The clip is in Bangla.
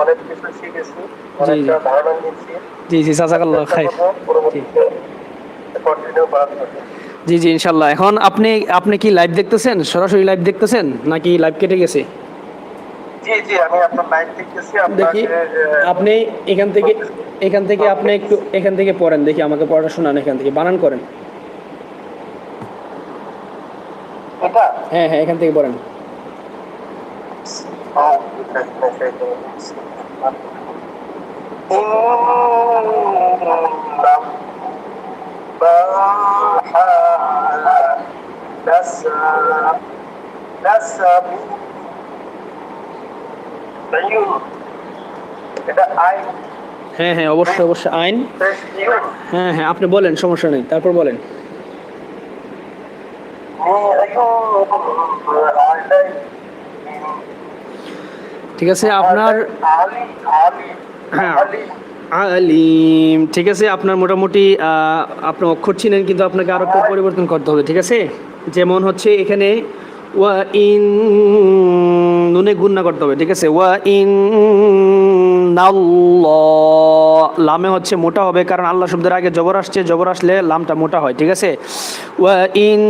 অনেক কিছু শিখেছি, জি জি অনেকটা ধারণা নিয়েছি। জি জি, জাযাকাল্লাহ চেষ্টা খাইর। করবো পরবর্তীতে কন্টিনিউ করার জন্য। জি জি, ইনশাল্লাহ। এখন আপনি আপনি কি লাইভ দেখতেছেন, সরাসরি লাইভ দেখতেছেন নাকি লাইভ কেটে গেছে? জি জি, আমি আপনার লাইভ দেখতেছি দেখি আপনাকে। আপনি এখান থেকে, এখান থেকে আপনি একটু এখান থেকে পড়েন, দেখি আমাকে পড়াটা শোনান, এখান থেকে বানান করেন। এটা হ্যাঁ হ্যাঁ, এখান থেকে পড়েন। এটা আইন। হ্যাঁ হ্যাঁ, অবশ্যই অবশ্যই আইন। হ্যাঁ হ্যাঁ, আপনি বলেন, সমস্যা নেই, তারপর বলেন। ঠিক আছে আপনার। হ্যাঁ, আলিম, ঠিক আছে। আপনার মোটামুটি আপনার অক্ষর চিনেন, কিন্তু আপনাকে আরো একটু পরিবর্তন করতে হবে, ঠিক আছে? যেমন হচ্ছে এখানে ওয়া ইন, নুনে গুন্না করতে হবে, ঠিক আছে? ওয়া ইন লামে হচ্ছে মোটা হবে, কারণ আল্লাহ শব্দের আগে জবর আসছে, জবর আসলে লামটা মোটা হয়, ঠিক আছে? ওয়া ইন